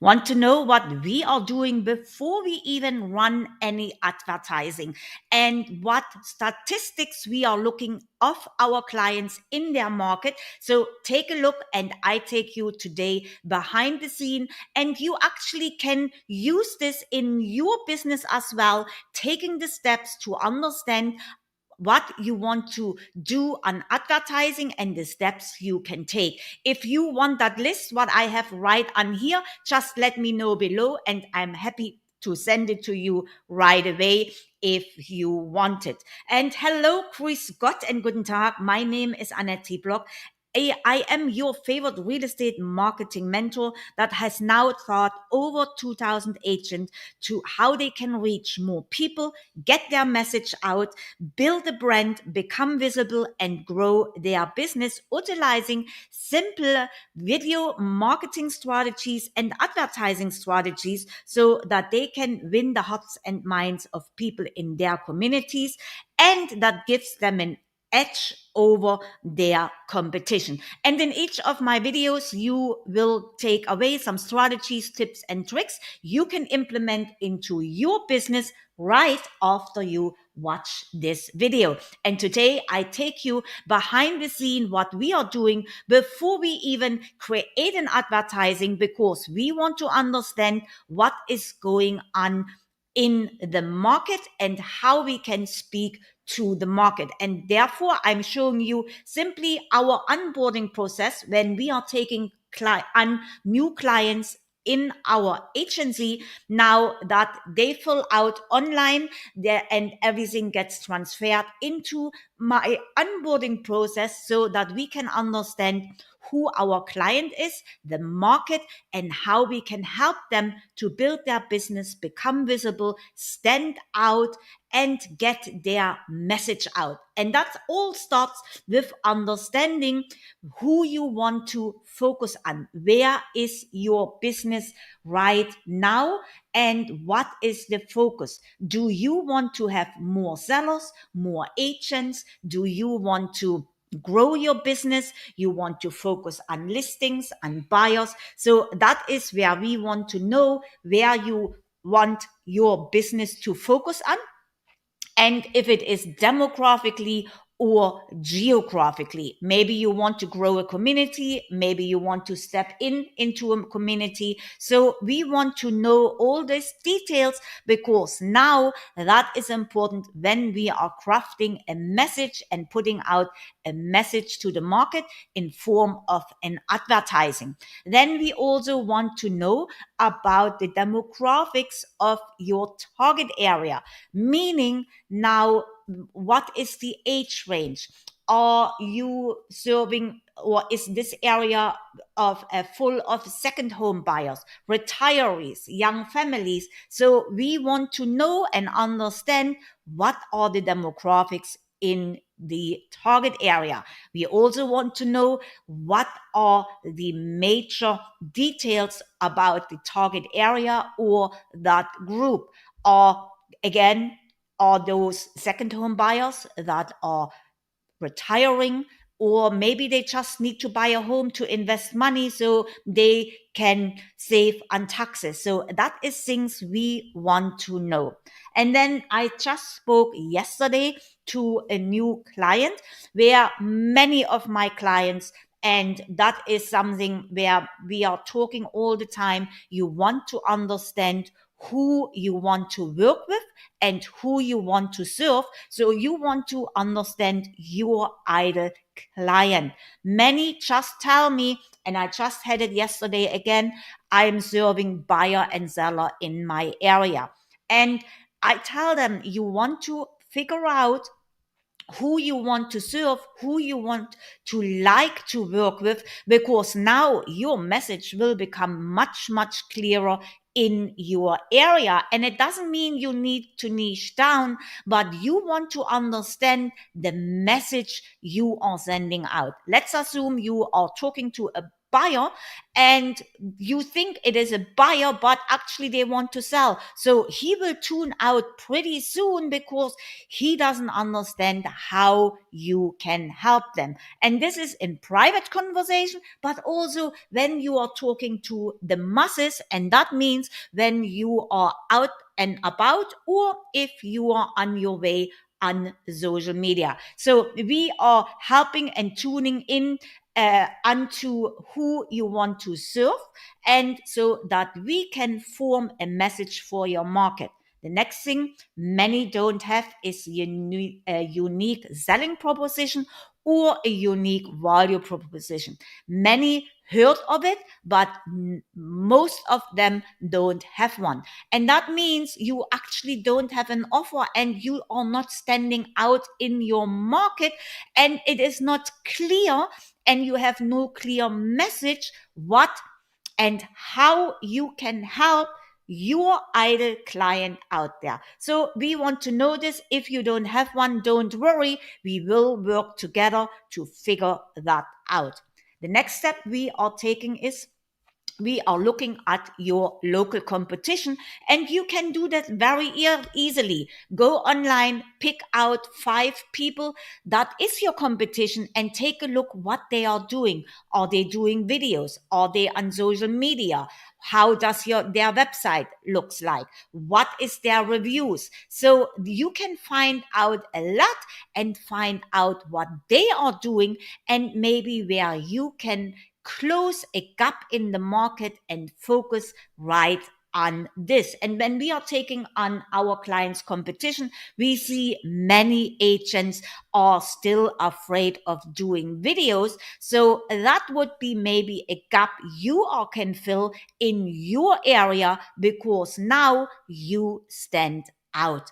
Want to know what we are doing before we even run any advertising, and what statistics we are looking of our clients in their market. So take a look, and I take you today behind the scene, and you actually can use this in your business as well, taking the steps to understand what you want to do on advertising and the steps you can take. If you want that list, what I have right on here, just let me know below, and I'm happy to send it to you right away if you want it. And hello, Chris Gott, and guten Tag. My name is Annette Block. I am your favorite real estate marketing mentor that has now taught over 2,000 agents to how they can reach more people, get their message out, build a brand, become visible, and grow their business utilizing simple video marketing strategies and advertising strategies so that they can win the hearts and minds of people in their communities, and that gives them an edge over their competition. And in each of my videos, you will take away some strategies, tips, and tricks you can implement into your business right after you watch this video. And today I take you behind the scene what we are doing before we even create an advertising, because we want to understand what is going on in the market and how we can speak to the market. And therefore, I'm showing you simply our onboarding process when we are taking on new clients in our agency. Now that they fill out online there, and everything gets transferred into my onboarding process, so that we can understand who our client is, the market, and how we can help them to build their business, become visible, stand out, and get their message out. And that all starts with understanding who you want to focus on. Where is your business right now? And what is the focus? Do you want to have more sellers, more agents? Do you want to grow your business? You want to focus on listings and buyers? So that is where we want to know where you want your business to focus on, and if it is demographically or geographically. Maybe you want to grow a community, maybe you want to step into a community. So we want to know all these details, because now that is important when we are crafting a message and putting out a message to the market in form of an advertising. Then we also want to know about the demographics of your target area, meaning now, what is the age range? Are you serving, or is this area of full of second home buyers, retirees, young families? So we want to know and understand what are the demographics in the target area. We also want to know what are the major details about the target area or that group. Again, are those second home buyers that are retiring, or maybe they just need to buy a home to invest money so they can save on taxes? So that is things we want to know. And then I just spoke yesterday to a new client, where many of my clients, and that is something where we are talking all the time, you want to understand who you want to work with and who you want to serve. So you want to understand your ideal client. Many just tell me, and I just had it yesterday again, I'm serving buyer and seller in my area. And I tell them, you want to figure out who you want to serve, who you want to like to work with, because now your message will become much, much clearer in your area. And it doesn't mean you need to niche down, but you want to understand the message you are sending out. Let's assume you are talking to a buyer, and you think it is a buyer, but actually they want to sell. So he will tune out pretty soon because he doesn't understand how you can help them. And this is in private conversation, but also when you are talking to the masses. And that means when you are out and about, or if you are on your way on social media. So we are helping and tuning in onto who you want to serve, and so that we can form a message for your market. The next thing many don't have is a unique selling proposition or a unique value proposition. Many heard of it, but most of them don't have one. And that means you actually don't have an offer, and you are not standing out in your market, and it is not clear, and you have no clear message what and how you can help your ideal client out there. So we want to know this. If you don't have one, don't worry. We will work together to figure that out. The next step we are taking is we are looking at your local competition, and you can do that very easily. Go online, pick out 5 people that is your competition, and take a look what they are doing. Are they doing videos? Are they on social media? How does their website looks like? What is their reviews? So you can find out a lot and find out what they are doing, and maybe where you can close a gap in the market and focus right on this. And when we are taking on our clients' competition, we see many agents are still afraid of doing videos. So that would be maybe a gap you all can fill in your area, because now you stand out.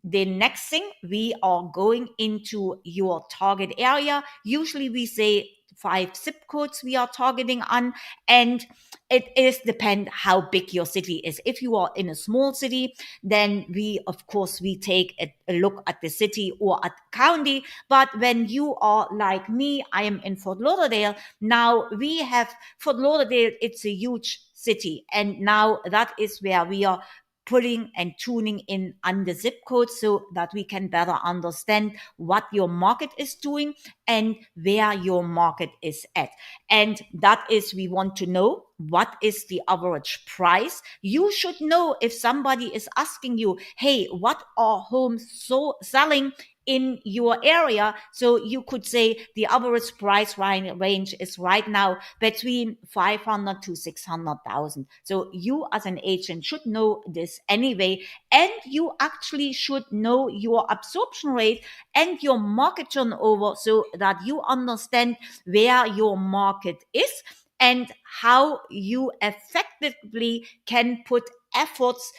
The next thing, we are going into your target area. Usually we say 5 zip codes we are targeting on, and it is depend how big your city is. If you are in a small city, then we of course we take a look at the city or at county. But when you are like me, I am in Fort Lauderdale. Now we have Fort Lauderdale, it's a huge city, and now that is where we are putting and tuning in on the zip code, so that we can better understand what your market is doing and where your market is at. And that is, we want to know what is the average price. You should know if somebody is asking you, hey, what are homes selling in your area? So you could say the average price range is right now between 500 to 600,000. So you as an agent should know this anyway, and you actually should know your absorption rate and your market turnover, so that you understand where your market is and how you effectively can put efforts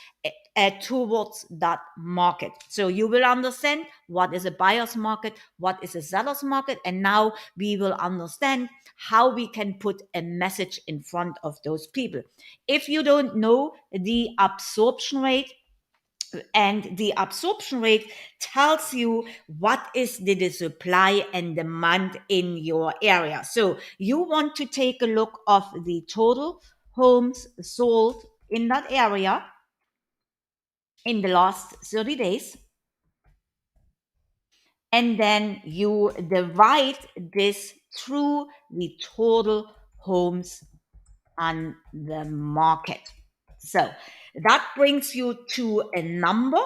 towards that market. So you will understand what is a buyer's market, what is a seller's market, and now we will understand how we can put a message in front of those people. If you don't know the absorption rate, and the absorption rate tells you what is the supply and demand in your area. So you want to take a look of the total homes sold in that area in the last 30 days, and then you divide this through the total homes on the market. So that brings you to a number,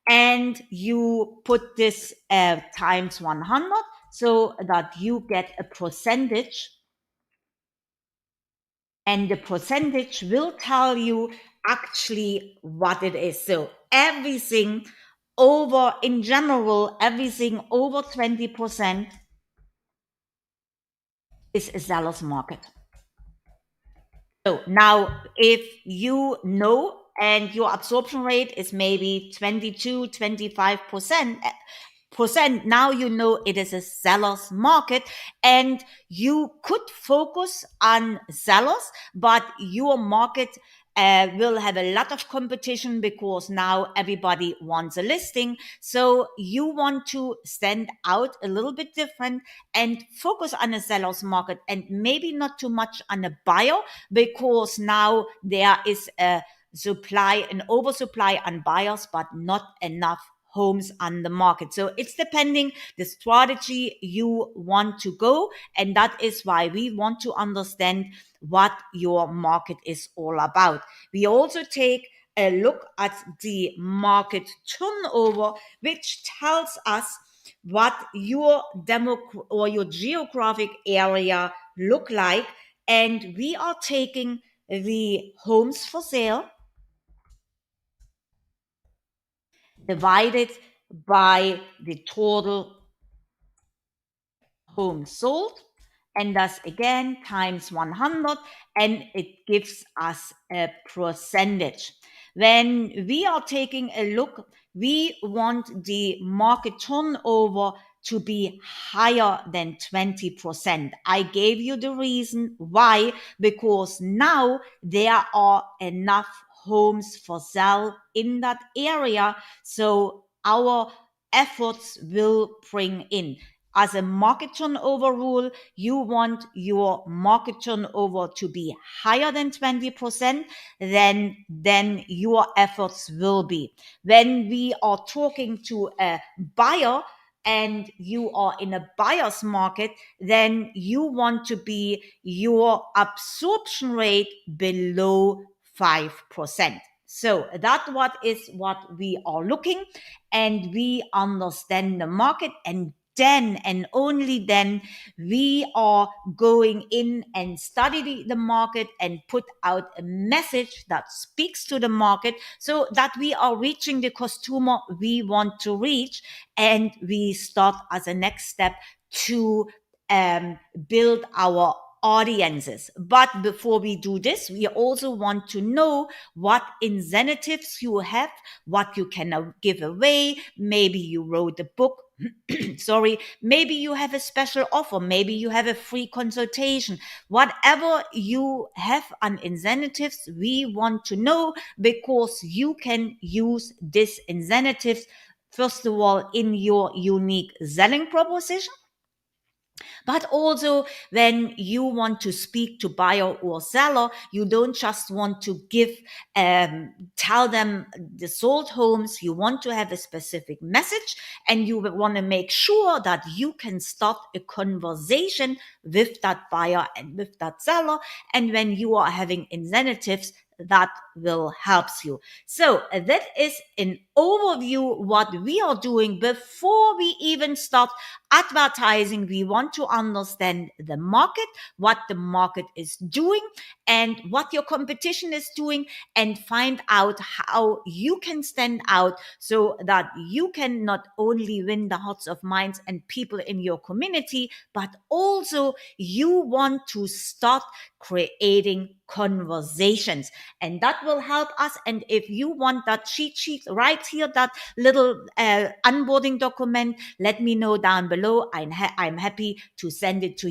and you put this times 100, so that you get a percentage, and the percentage will tell you actually what it is. So everything over, in general, everything over 20% is a seller's market. So now, if you know, and your absorption rate is maybe 22, 25%, now you know it is a seller's market, and you could focus on sellers, but your market will have a lot of competition because now everybody wants a listing. So you want to stand out a little bit different and focus on a seller's market and maybe not too much on a buyer, because now there is an oversupply on buyers, but not enough homes on the market. So it's depending the strategy you want to go, and that is why we want to understand what your market is all about. We also take a look at the market turnover, which tells us what your demo or your geographic area look like, and we are taking the homes for sale divided by the total homes sold, and thus again times 100, and it gives us a percentage. When we are taking a look, we want the market turnover to be higher than 20%. I gave you the reason why, because now there are enough homes for sale in that area, so our efforts will bring in. As a market turnover rule, you want your market turnover to be higher than 20%, then your efforts will be. When we are talking to a buyer and you are in a buyer's market, then you want to be your absorption rate below 5%. So that what we are looking, and we understand the market, and then and only then we are going in and study the market and put out a message that speaks to the market, so that we are reaching the customer we want to reach, and we start as a next step to build our audiences. But before we do this, we also want to know what incentives you have, what you can give away. Maybe you wrote a book. Sorry, maybe you have a special offer, maybe you have a free consultation. Whatever you have on incentives, we want to know, because you can use these incentives, first of all, in your unique selling proposition, but also when you want to speak to buyer or seller, you don't just want to tell them the sold homes. You want to have a specific message, and you want to make sure that you can start a conversation with that buyer and with that seller. And when you are having incentives, that will help you. So that is an overview what we are doing before we even start advertising. We want to understand the market, what the market is doing, and what your competition is doing, and find out how you can stand out, so that you can not only win the hearts of minds and people in your community, but also you want to start creating conversations, and that will help us. And if you want that cheat sheet right here, that little onboarding document, let me know down below. I'm happy to send it to you.